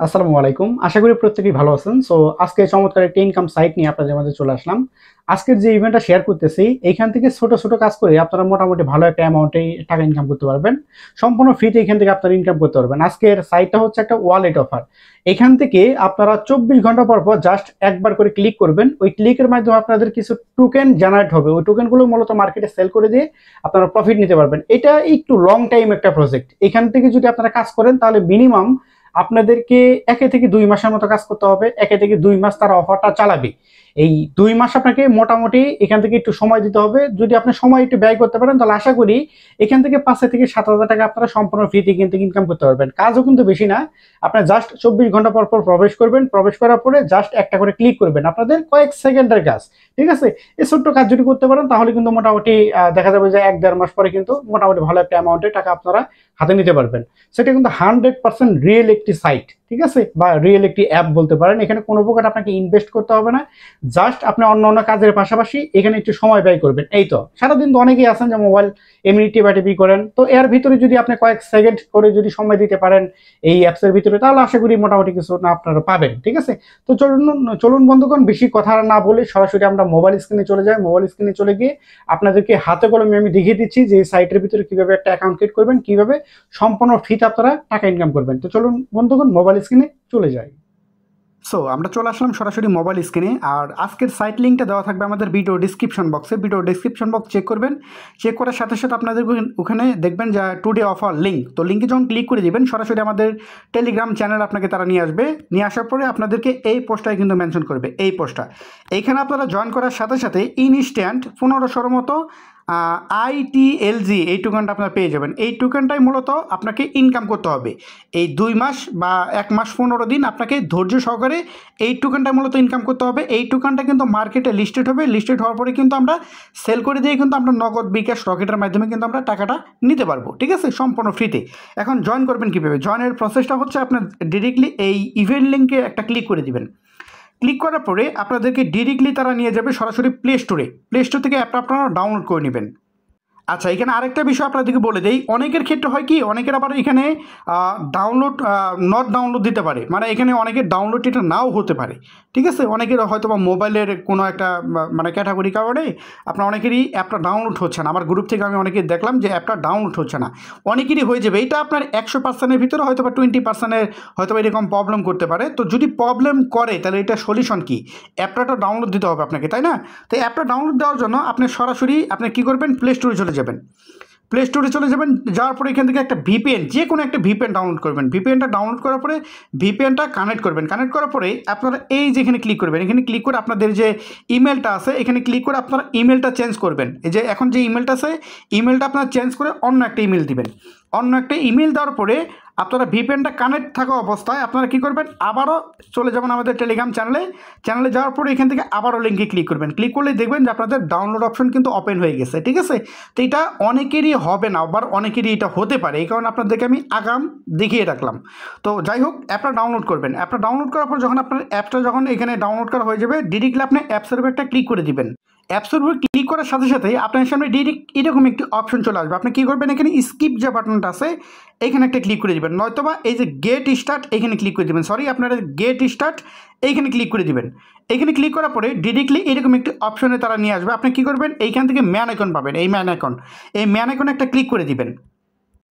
আসসালামু আলাইকুম। আশা করি প্রত্যেকেই ভালো আছেন। সো আজকে চমৎকার একটা ইনকাম সাইট নিয়ে আপনাদের মাঝে চলে আসলাম। আজকের যে ইভেন্টটা শেয়ার করতেছি, এইখান থেকে ছোট, ছোট কাজ করে আপনারা মোটামুটি ভালো একটা অ্যামাউন্টেই টাকা ইনকাম করতে পারবেন। সম্পূর্ণ ফ্রিতে এখান থেকে আপনারা ইনকাম করতে পারবেন। আজকের সাইটটা হচ্ছে একটা ওয়ালেট অফার। এখান থেকে আপনারা ২৪ ঘন্টা পর, পর জাস্ট একবার করে ক্লিক করবেন। ওই ক্লিকের মাধ্যমে আপনাদের কিছু টোকেন জেনারেট হবে। ওই টোকেনগুলো মূলত মার্কেটে সেল করে দিয়ে আপনারা প্রফিট নিতে পারবেন। এটা একটু লং টাইম একটা প্রজেক্ট। এখান থেকে যদি আপনারা কাজ করেন তাহলে মিনিমাম আপনাদেরকে ১ থেকে ২ মাসের মতো কাজ করতে হবে। ১ থেকে ২ মাস তারা অফারটা চালাবে। এই ২ মাস আপনাকে মোটামুটি এখান থেকে একটু সময় দিতে হবে। যদি আপনি সময় একটু ব্যয় করতে পারেন তাহলে আশা করি এখান থেকে ৫ থেকে ৭,০০০ টাকা আপনারা সম্পূর্ণ ফ্রিতে কিন্তু ইনকাম করতে পারবেন। কাজও কিন্তু বেশি না। আপনার জাস্ট ২৪ ঘন্টা পর, পর প্রবেশ করবেন। প্রবেশ করার পরে জাস্ট একটা করে ক্লিক করবেন। আপনাদের কয়েক সেকেন্ডের কাজ। ঠিক আছে? এই ছোট্ট কাজ যদি করতে পারেন তাহলে কিন্তু মোটামুটি দেখা যাবে যে ১-১.৫ মাস পরে কিন্তু মোটামুটি ভালো একটা অ্যামাউন্টের টাকা আপনারা হাতে নিতে পারবেন। সেটা কিন্তু 100% রিয়েল একটি সাইট, ঠিক আছে, বা রিয়েল একটি অ্যাপ বলতে পারেন। এখানে কোনো প্রকার আপনাকে ইনভেস্ট করতে হবে না। জাস্ট আপনি অন্য অন্য কাজের পাশাপাশি এখানে একটু সময় ব্যয় করবেন। এই তো সারাদিন তো অনেকেই আছেন যে মোবাইল এমনি টিপাটিপি করেন, তো এর ভিতরে যদি আপনি কয়েক সেকেন্ড করে যদি সময় দিতে পারেন এই অ্যাপসের ভিতরে, তাহলে আশা করি মোটামুটি কিছু না আপনারা পাবেন। ঠিক আছে? তো চলুন চলুন বন্ধুগণ, বেশি কথা না বলে সরাসরি আমরা মোবাইল স্ক্রিনে চলে যাই। মোবাইল স্ক্রিনে চলে গিয়ে আপনাদেরকে হাতে কলমে আমি দেখিয়ে দিচ্ছি যে এই সাইটের ভিতরে কিভাবে একটা অ্যাকাউন্ট ক্রিয়েট করবেন, কিভাবে সম্পূর্ণ ফ্রিতে আপনারা টাকা ইনকাম করবেন। তো চলুন বন্ধুগণ মোবাইল স্ক্রিনে চলে যাই। সো আমরা চলে আসলাম সরাসরি মোবাইল স্ক্রিনে। আর আজকের সাইট লিঙ্কটা দেওয়া থাকবে আমাদের ভিডিও ডিসক্রিপশন বক্সে। ভিডিও ডিসক্রিপশন বক্স চেক করবেন। চেক করার সাথে সাথে আপনাদের ওখানে দেখবেন যে টুডে অফার লিঙ্ক। তো লিঙ্কে যখন ক্লিক করে দিবেন সরাসরি আমাদের টেলিগ্রাম চ্যানেল আপনাকে তারা নিয়ে আসবে। নিয়ে আসার পরে আপনাদেরকে এই পোস্টটাই কিন্তু মেনশন করবে, এই পোস্টটা। এইখানে আপনারা জয়েন করার সাথে সাথে ইনস্ট্যান্ট ১৫০০ মতো আইটিএলজি এই টোকেনটা আপনারা পেয়ে যাবেন। এই টোকেনটাই মূলত আপনাকে ইনকাম করতে হবে। এই ২ মাস বা ১ মাস ১৫ দিন আপনাকে ধৈর্য সহকারে এই টোকেনটা মূলত ইনকাম করতে হবে। এই টোকেনটা কিন্তু মার্কেটে লিস্টেড হবে। লিস্টেড হওয়ার পরে কিন্তু আমরা সেল করে দিয়ে কিন্তু আমরা নগদ, বিকাশ, রকেটের মাধ্যমে কিন্তু আমরা টাকাটা নিতে পারবো। ঠিক আছে? সম্পূর্ণ ফ্রিতে। এখন জয়েন করবেন কীভাবে? জয়েনের প্রসেসটা হচ্ছে আপনার ডিরেক্টলি এই ইভেন্ট লিঙ্কে একটা ক্লিক করে দিবেন। ক্লিক করার পরে আপনাদেরকে ডিরেক্টলি তারা নিয়ে যাবে সরাসরি প্লে স্টোরে। প্লে স্টোর থেকে অ্যাপটা আপনারা ডাউনলোড করে নেবেন। আচ্ছা, এখানে আরেকটা বিষয় আপনাদেরকে বলে দেই। অনেকের ক্ষেত্রে হয় কি, অনেকের আবার এখানে ডাউনলোড নট ডাউনলোড দিতে পারে, মানে এখানে অনেকের ডাউনলোড এটা নাও হতে পারে। ঠিক আছে? অনেকের হয়তো বা মোবাইলের কোনো একটা মানে ক্যাটাগরি কারণে আপনার অনেকেরই অ্যাপটা ডাউনলোড হচ্ছে না। আমার গ্রুপ থেকে আমি অনেকেই দেখলাম যে অ্যাপটা ডাউনলোড হচ্ছে না। অনেকেরই হয়ে যাবে। এটা আপনার ১০০%-এর ভিতরে হয়তো বা 20%-এর হয়তো বা এরকম প্রবলেম করতে পারে। তো যদি প্রবলেম করে তাহলে এটা সলিউশন কি? অ্যাপটা তো ডাউনলোড দিতে হবে আপনাকে, তাই না? তো অ্যাপটা ডাউনলোড দেওয়ার জন্য আপনি সরাসরি আপনি কী করবেন, প্লে স্টোরে চলে যাবেন। প্লে স্টোরে চলে যাবেন, যাওয়ার পরে এখান থেকে একটা ভিপিএন, যে কোনো একটা ভিপিএন ডাউনলোড করবেন। ভিপিএনটা ডাউনলোড করার পরে ভিপিএনটা কানেক্ট করবেন। কানেক্ট করার পরে আপনারা এই যেখানে ক্লিক করবেন, এখানে ক্লিক করে আপনাদের যে ইমেলটা আছে এখানে ক্লিক করে আপনারা ইমেলটা চেঞ্জ করবেন। এই যে এখন যে ইমেলটা আছে, ইমেলটা আপনারা চেঞ্জ করে অন্য একটা ইমেল দিবেন। অন্য একটা ইমেল দেওয়ার পরে আপনারা ভিপিএনটা কানেক্ট থাকা অবস্থায় আপনারা কী করবেন, আবারও চলে যাবেন আমাদের টেলিগ্রাম চ্যানেলে যাওয়ার পরে এখান থেকে আবারও লিঙ্কে ক্লিক করবেন। ক্লিক করলে দেখবেন যে আপনাদের ডাউনলোড অপশন কিন্তু ওপেন হয়ে গেছে। ঠিক আছে? তো এটা অনেকেরই হবে না, আবার অনেকেরই এটা হতে পারে। এই কারণে আপনাদেরকে আমি আগাম দেখিয়ে রাখলাম। তো যাই হোক, অ্যাপটা ডাউনলোড করবেন। অ্যাপটা ডাউনলোড করার পর যখন আপনার অ্যাপটা যখন এখানে ডাউনলোড করা হয়ে যাবে, ডিরেক্টলি আপনি অ্যাপসের উপর একটা ক্লিক করে দিবেন। অ্যাপসের উপর ক্লিক করার সাথে সাথে আপনার সামনে ডিরেক্ট এরকম একটি অপশন চলে আসবে। আপনি কী করবেন, এখানে স্কিপ যে বাটনটা আছে এইখানে একটা ক্লিক করে দেবেন, নয়তোবা এই যে গেট স্টার্ট এখানে ক্লিক করে দেবেন। সরি, আপনারা গেট স্টার্ট এইখানে ক্লিক করে দিবেন। এইখানে ক্লিক করার পরে ডিরেক্টলি এরকম একটি অপশনে তারা নিয়ে আসবে। আপনি কী করবেন, এইখান থেকে ম্যান আইকন পাবেন। এই ম্যান আইকনে একটা ক্লিক করে দিবেন।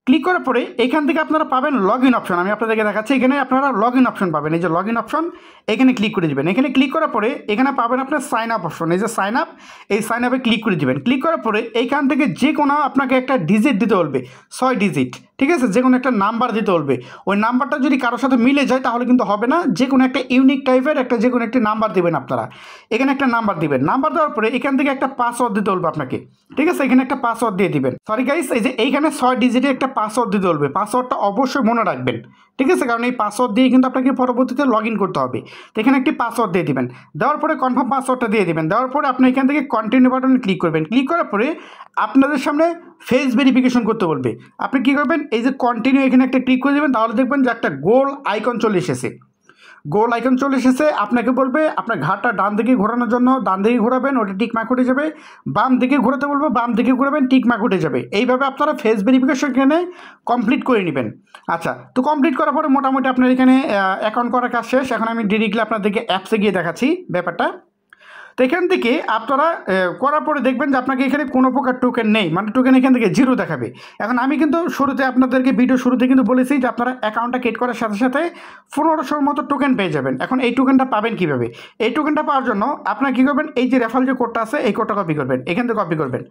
ক্লিক করার পরে এখান থেকে আপনারা পাবেন লগ ইন অপশন। আমি আপনাদেরকে দেখাচ্ছি, এখানে আপনারা লগ ইন অপশন পাবেন। এই যে লগ ইন অপশন, এখানে ক্লিক করে দেবেন। এখানে ক্লিক করার পরে এখানে পাবেন আপনার সাইন আপ অপশন। এই যে সাইন আপ, এই সাইন আপে ক্লিক করে দেবেন। ক্লিক করার পরে এইখান থেকে যে কোনো আপনাকে একটা ডিজিট দিতে বলবে, 6 ডিজিট। ঠিক আছে? যে কোনো একটা নাম্বার দিতে বলবে। ওই নাম্বারটা যদি কারোর সাথে মিলে যায় তাহলে কিন্তু হবে না। যে কোনো একটা ইউনিক টাইপের একটা যে কোনো একটি নাম্বার দেবেন আপনারা। এখানে একটা নাম্বার দিবেন। নাম্বার দেওয়ার পরে এখান থেকে একটা পাসওয়ার্ড দিতে বলবে আপনাকে। ঠিক আছে? এখানে একটা পাসওয়ার্ড দিয়ে দিবেন। সরি গাইস, এই যে এইখানে 6 ডিজিটের একটা পাসওয়ার্ড দিতে বলবে। পাসওয়ার্ডটা অবশ্যই মনে রাখবেন। ঠিক আছে? কারণ এই পাসওয়ার্ড দিয়ে কিন্তু আপনাকে পরবর্তীতে লগ ইন করতে হবে। তো এখানে একটি পাসওয়ার্ড দিয়ে দিবেন। দেওয়ার পরে কনফার্ম পাসওয়ার্ডটা দিয়ে দিবেন। দেওয়ার পরে আপনি এখান থেকে কন্টিনিউ বাটনে ক্লিক করবেন। ক্লিক করার পরে আপনাদের সামনে ফেস ভেরিফিকেশন করতে বলবে। আপনি কী করবেন, এই যে কন্টিনিউ এখানে একটা ক্লিক করে দেবেন। তাহলে দেখবেন যে একটা গোল আইকন চলে এসেছে। গোল আইকন চলে এসেছে, আপনাকে বলবে আপনার ঘাটটা ডান দিকে ঘোরানোর জন্য ডান দিকে ঘোরাবেন, ওটা টিক মার্ক উঠে যাবে। বাম দিকে ঘোরাতে বলবো, বাম দিকে ঘোরাবেন, টিক মার্ক উঠে যাবে। এইভাবে আপনারা ফেস ভেরিফিকেশন এখানে কমপ্লিট করে নেবেন। আচ্ছা, তো কমপ্লিট করার পরে মোটামুটি আপনার এখানে অ্যাকাউন্ট করার কাজ শেষ। এখন আমি ডিরেক্টলি আপনাদেরকে অ্যাপসে গিয়ে দেখাচ্ছি ব্যাপারটা। তো এখান থেকে আপনারা করার পরে দেখবেন যে আপনাকে এখানে কোনো প্রকার টোকেন নেই, মানে টোকেন এখান থেকে জিরো দেখাবে। এখন আমি কিন্তু শুরুতে আপনাদেরকে ভিডিও শুরুতে কিন্তু বলেছি যে আপনারা অ্যাকাউন্টটা ক্রিয়েট করার সাথে সাথে 1500 মতো টোকেন পেয়ে যাবেন। এখন এই টোকেনটা পাবেন কীভাবে? এই টোকেনটা পাওয়ার জন্য আপনারা কী করবেন, এই যে রেফারেল যে কোডটা আছে এই কোডটা কপি করবেন, এখান থেকে কপি করবেন।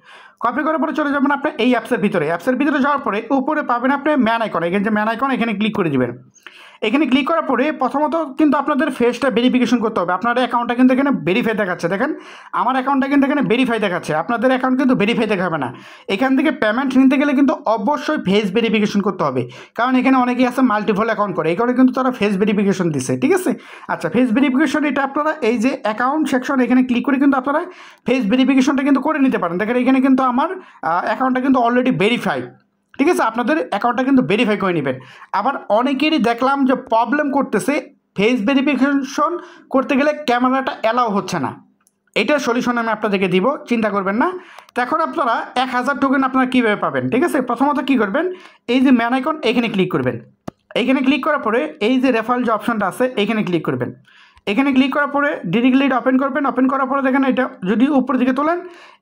কপি করার পরে চলে যাবেন আপনার এই অ্যাপসের ভিতরে। অ্যাপসের ভিতরে যাওয়ার পরে উপরে পাবেন আপনি ম্যান আইকন, এখানে যে ম্যান আইকন এখানে ক্লিক করে দেবেন। এখানে ক্লিক করার পরে প্রথমত কিন্তু আপনাদের ফেসটা ভেরিফিকেশন করতে হবে। আপনার অ্যাকাউন্টটা কিন্তু এখানে ভেরিফাই দেখাচ্ছে, দেখেন আমার অ্যাকাউন্টটা কিন্তু এখানে ভেরিফাই দেখাচ্ছে, আপনাদের অ্যাকাউন্ট কিন্তু ভেরিফাই দেখাবে না। এখান থেকে পেমেন্ট নিতে গেলে কিন্তু অবশ্যই ফেস ভেরিফিকেশন করতে হবে, কারণ এখানে অনেকেই আছে মাল্টিপল অ্যাকাউন্ট করে, এই কারণে কিন্তু তারা ফেস ভেরিফিকেশন দিচ্ছে, ঠিক আছে। আচ্ছা, ফেস ভেরিফিকেশন এটা আপনারা এই যে অ্যাকাউন্ট সেকশন এখানে ক্লিক করে কিন্তু আপনারা ফেস ভেরিফিকেশনটা কিন্তু করে নিতে পারেন। দেখেন এখানে কিন্তু আমার অ্যাকাউন্টটা কিন্তু অলরেডি ভেরিফাইড, ঠিক আছে। আপনাদের অ্যাকাউন্টটা কিন্তু ভেরিফাই করে নেবেন। আবার অনেকেরই দেখলাম যে প্রবলেম করতেছে, ফেস ভেরিফিকেশন করতে গেলে ক্যামেরাটা অ্যালাউ হচ্ছে না। এটার সলিউশন আমি আপনাদেরকে দিব, চিন্তা করবেন না। তো এখন আপনারা 1000 টোকেন আপনারা কীভাবে পাবেন, ঠিক আছে। প্রথমত কী করবেন, এই যে ম্যান আইকন এখানে ক্লিক করবেন। এইখানে ক্লিক করার পরে এই যে রেফারেল যে অপশনটা আছে এখানে ক্লিক করবেন। এখানে ক্লিক করার পরে ডিরেক্টলি এটা ওপেন করবেন। ওপেন করার পরে দেখেন এটা যদি উপরের দিকে তোলেন,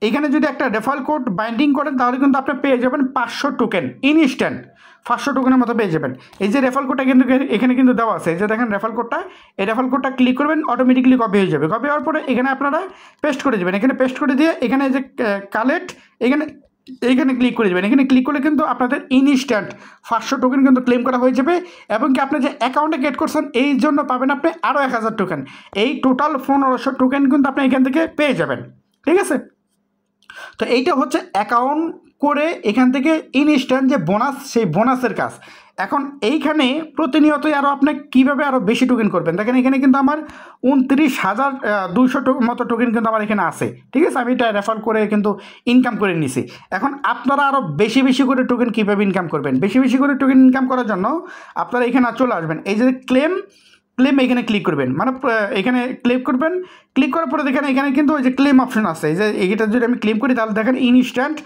এখানে যদি একটা রেফারেল কোড বাইন্ডিং করেন তাহলে কিন্তু আপনি পেয়ে যাবেন 500 টোকেন ইনস্ট্যান্ট, 500 টোকেনের মতো পেয়ে যাবেন। এই যে রেফারেল কোডটা কিন্তু এখানে কিন্তু দেওয়া আছে, এই যে দেখেন রেফারেল কোডটা, এই রেফারেল কোডটা ক্লিক করবেন, অটোমেটিকলি কপি হয়ে যাবে। কপি হওয়ার পরে এখানে আপনারা পেস্ট করে দেবেন। এখানে পেস্ট করে দিয়ে এখানে যে কালেক্ট এইখানে ক্লিক করে দেবেন। এখানে ক্লিক করলে কিন্তু আপনাদের ইনস্ট্যান্ট 500 টোকেন কিন্তু ক্লেম করা হয়ে যাবে, এবং কি আপনি যে অ্যাকাউন্টে ক্রিয়েট করছেন এই জন্য পাবেন আপনি আরও 1000 টোকেন। এই টোটাল 1500 টোকেন কিন্তু আপনি এখান থেকে পেয়ে যাবেন, ঠিক আছে। তো এইটা হচ্ছে অ্যাকাউন্ট করে এখান থেকে ইনস্ট্যান্ট যে বোনাস, সেই বোনাসের কাজ। এখন এইখানে প্রতিনিয়তই আরও আপনি কীভাবে আরও বেশি টোকেন করবেন, দেখেন এখানে কিন্তু আমার 29,200 মতো টোকেন কিন্তু আমার এখানে আছে, ঠিক আছে। আমি এটা রেফার করে কিন্তু ইনকাম করে নিছি। এখন আপনারা আরও বেশি বেশি করে টোকেন কীভাবে ইনকাম করবেন, বেশি বেশি করে টোকেন ইনকাম করার জন্য আপনারা এখানে চলে আসবেন। এই যে ক্লেম এখানে ক্লিক করবেন, মানে এখানে ক্লিক করবেন। ক্লিক করার পরে দেখেন এখানে কিন্তু ওই যে ক্লেম অপশন আছে, এই যে এইটা যদি আমি ক্লেম করি তাহলে দেখেন ইনস্ট্যান্ট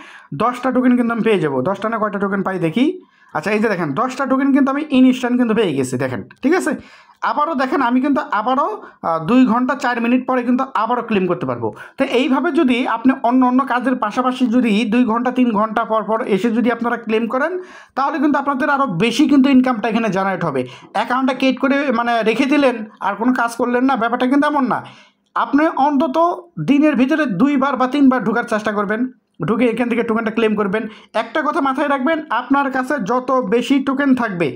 10টা টোকেন কিন্তু আমি পেয়ে যাবো। 10টা না কয়টা টোকেন পাই দেখি। আচ্ছা, এই যে দেখেন 10টা টোকেন কিন্তু আমি ইনস্ট্যান্ট কিন্তু পেয়ে গেছি, দেখেন, ঠিক আছে। আবারও দেখেন আমি কিন্তু আবারও 2 ঘন্টা 4 মিনিট পরে কিন্তু আবারও ক্লেম করতে পারবো। তো এইভাবে যদি আপনি অন্য কাজের পাশাপাশি যদি 2 ঘন্টা 3 ঘন্টা পর পর এসে যদি আপনারা ক্লেম করেন, তাহলে কিন্তু আপনাদের আরও বেশি কিন্তু ইনকামটা এখানে জেনারেট হবে। অ্যাকাউন্টটা ক্রিয়েট করে মানে রেখে দিলেন আর কোনো কাজ করলেন না, ব্যাপারটা কিন্তু এমন না। আপনি অন্তত দিনের ভিতরে 2 বার বা 3 বার ঢোকার চেষ্টা করবেন, ঢুকে এখান থেকে টোকেনটা ক্লেম করবেন। একটা কথা মাথায় রাখবেন, আপনার কাছে যত বেশি টোকেন থাকবে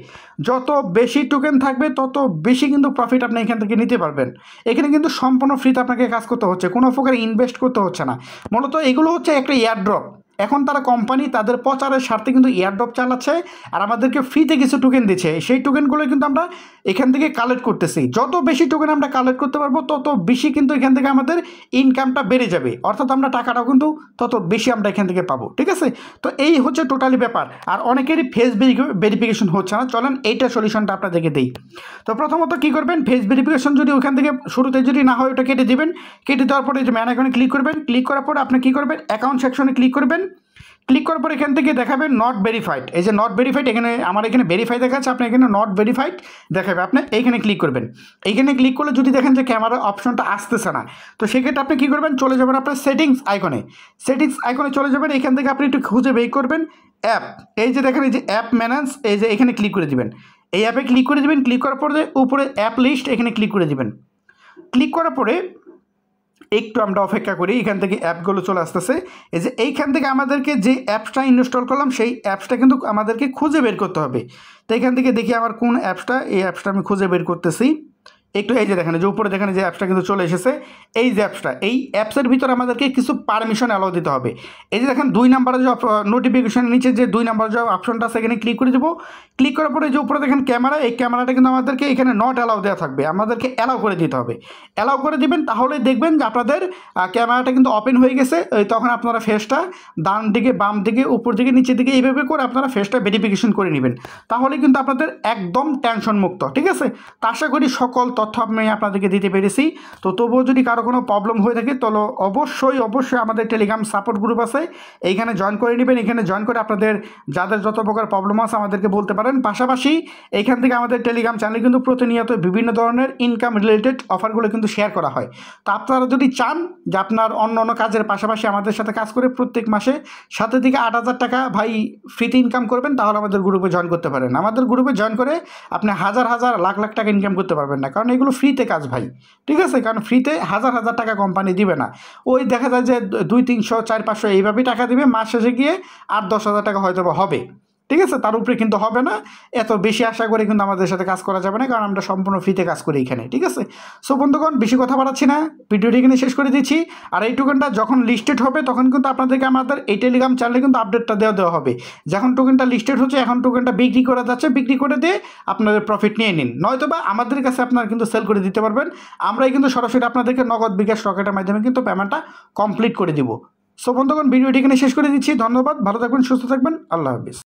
তত বেশি কিন্তু প্রফিট আপনি এখান থেকে নিতে পারবেন। এখানে কিন্তু সম্পূর্ণ ফ্রিতে আপনাকে কাজ করতে হচ্ছে, কোনো প্রকার ইনভেস্ট করতে হচ্ছে না। মূলত এগুলো হচ্ছে একটা এয়ারড্রপ। এখন তারা কোম্পানি তাদের প্রচারের স্বার্থে কিন্তু এয়ারড্রপ চালাচ্ছে আর আমাদেরকে ফ্রিতে কিছু টোকেন দিচ্ছে। সেই টোকেনগুলো কিন্তু আমরা এখান থেকে কালেক্ট করতেছি। যত বেশি টোকেন আমরা কালেক্ট করতে পারবো তত বেশি কিন্তু এখান থেকে আমাদের ইনকামটা বেড়ে যাবে, অর্থাৎ আমরা টাকাটাও কিন্তু তত বেশি আমরা এখান থেকে পাবো, ঠিক আছে। তো এই হচ্ছে টোটালি ব্যাপার। আর অনেকেরই ফেস ভেরিফিকেশন হচ্ছে না, চলেন এইটা সলিউশনটা আপনাদেরকে দিই। তো প্রথমত কী করবেন, ফেস ভেরিফিকেশন যদি ওখান থেকে শুরুতে যদি না হয় ওটা কেটে দিবেন। কেটে দেওয়ার পরে যে ম্যান আইকনে ক্লিক করবেন। ক্লিক করার পরে আপনি কী করবেন, অ্যাকাউন্ট সেকশনে ক্লিক করবেন। ক্লিক করার পর এখান থেকে দেখাবে নট ভেরিফাইড। এই যে নট ভেরিফাইড, এখানে আমার এখানে ভেরিফাই দেখাচ্ছে, আপনি এখানে নট ভেরিফাইড দেখাবে, আপনি এইখানে ক্লিক করবেন। এইখানে ক্লিক করলে যদি দেখেন যে ক্যামেরা অপশনটা আসতেছে না, তো সেক্ষেত্রে আপনি কী করবেন, চলে যাবেন আপনার সেটিংস আইকনে চলে যাবেন। এখান থেকে আপনি একটু খুঁজে বের করবেন অ্যাপ। এই যে দেখেন এই যে অ্যাপ ম্যানেজ, এই যে এখানে ক্লিক করে দিবেন। এই অ্যাপে ক্লিক করে দিবেন। ক্লিক করার পরে উপরে অ্যাপ লিস্ট এখানে ক্লিক করে দিবেন। ক্লিক করার পরে একটু আমরা অপেক্ষা করি, এখান থেকে অ্যাপগুলো চলে আসতেছে। এই যে এইখান থেকে আমাদেরকে যে অ্যাপসটা ইনস্টল করলাম সেই অ্যাপসটা কিন্তু আমাদেরকে খুঁজে বের করতে হবে। তো এখান থেকে দেখি আমার কোন অ্যাপসটা, এই অ্যাপসটা আমি খুঁজে বের করতেছি। একটু এই যে দেখেন, যে উপরে দেখেন যে অ্যাপসটা কিন্তু চলে এসেছে। এই যে অ্যাপসটা, এই অ্যাপসের ভিতরে আমাদেরকে কিছু পারমিশন অ্যালাউ দিতে হবে। এই যে দেখেন 2 নাম্বারে যে নোটিফিকেশনের নিচে যে 2 নাম্বার যে অপশনটা আছে, এখানে ক্লিক করে দেবো। ক্লিক করার পরে যে উপরে দেখেন ক্যামেরা, এই ক্যামেরাটা কিন্তু আমাদেরকে এখানে নট অ্যালাউ দেওয়া থাকবে, আমাদেরকে অ্যালাউ করে দিতে হবে। অ্যালাউ করে দিবেন, তাহলে দেখবেন যে আপনাদের ক্যামেরাটা কিন্তু ওপেন হয়ে গেছে। তখন আপনারা ফেসটা ডান দিকে, বাম দিকে, উপর দিকে, নিচের দিকে এইভাবে করে আপনারা ফেসটা ভেরিফিকেশন করে নেবেন। তাহলে কিন্তু আপনাদের একদম টেনশন মুক্ত, ঠিক আছে। তা আশা করি সকল তথ্য আমি আপনাদেরকে দিতে পেরেছি। তো তবুও যদি কারো কোনো প্রবলেম হয়ে থাকে, তাহলে অবশ্যই আমাদের টেলিগ্রাম সাপোর্ট গ্রুপ আছে, এইখানে জয়েন করে নেবেন। এখানে জয়েন করে আপনাদের যাদের যত প্রকার প্রবলেম আছে আমাদেরকে বলতে পারেন। পাশাপাশি এইখান থেকে আমাদের টেলিগ্রাম চ্যানেলে কিন্তু প্রতিনিয়ত বিভিন্ন ধরনের ইনকাম রিলেটেড অফারগুলো কিন্তু শেয়ার করা হয়। তো আপনারা যদি চান যে আপনার অন্য অন্য কাজের পাশাপাশি আমাদের সাথে কাজ করে প্রত্যেক মাসে 7 থেকে 8,000 টাকা ভাই ফ্রিতে ইনকাম করবেন, তাহলে আমাদের গ্রুপে জয়েন করতে পারেন। আমাদের গ্রুপে জয়েন করে আপনি হাজার হাজার লাখ লাখ টাকা ইনকাম করতে পারবেন না, কারণ এগুলো ফ্রিতে কাজ ভাই, ঠিক আছে। কারণ ফ্রিতে হাজার হাজার টাকা কোম্পানি দিবে না, ওই দেখা যায় যে 200, 300, 400, 500 এইভাবেই টাকা দিবে। মাস শেষে গিয়ে 8-10 হাজার টাকা হয়তো বা হবে, ঠিক আছে। তার উপরে কিন্তু হবে না। এত বেশি আশা করে কিন্তু আমাদের সাথে কাজ করা যাবে না, কারণ আমরা সম্পূর্ণ ফ্রিতে কাজ করি এখানে, ঠিক আছে। সো বন্ধুগণ, বেশি কথা বাড়াচ্ছি না, ভিডিওটি এখানে শেষ করে দিচ্ছি। আর এই টোকেনটা যখন লিস্টেড হবে তখন কিন্তু আপনাদেরকে আমাদের এই টেলিগ্রাম চ্যানেলে কিন্তু আপডেটটা দেওয়া হবে। যখন টোকেনটা লিস্টেড হচ্ছে, এখন টোকেনটা বিক্রি করা যাচ্ছে, বিক্রি করে দিয়ে আপনাদের প্রফিট নিয়ে নিন, নয়তো বা আমাদের কাছে আপনারা কিন্তু সেল করে দিতে পারবেন। আমরাই কিন্তু সরাসরি আপনাদেরকে নগদ বিকাশ রকেটের মাধ্যমে কিন্তু পেমেন্টটা কমপ্লিট করে দিব। সো বন্ধুগণ, ভিডিওটি এখানে শেষ করে দিচ্ছি। ধন্যবাদ, ভালো থাকবেন, সুস্থ থাকবেন, আল্লাহ হাফিজ।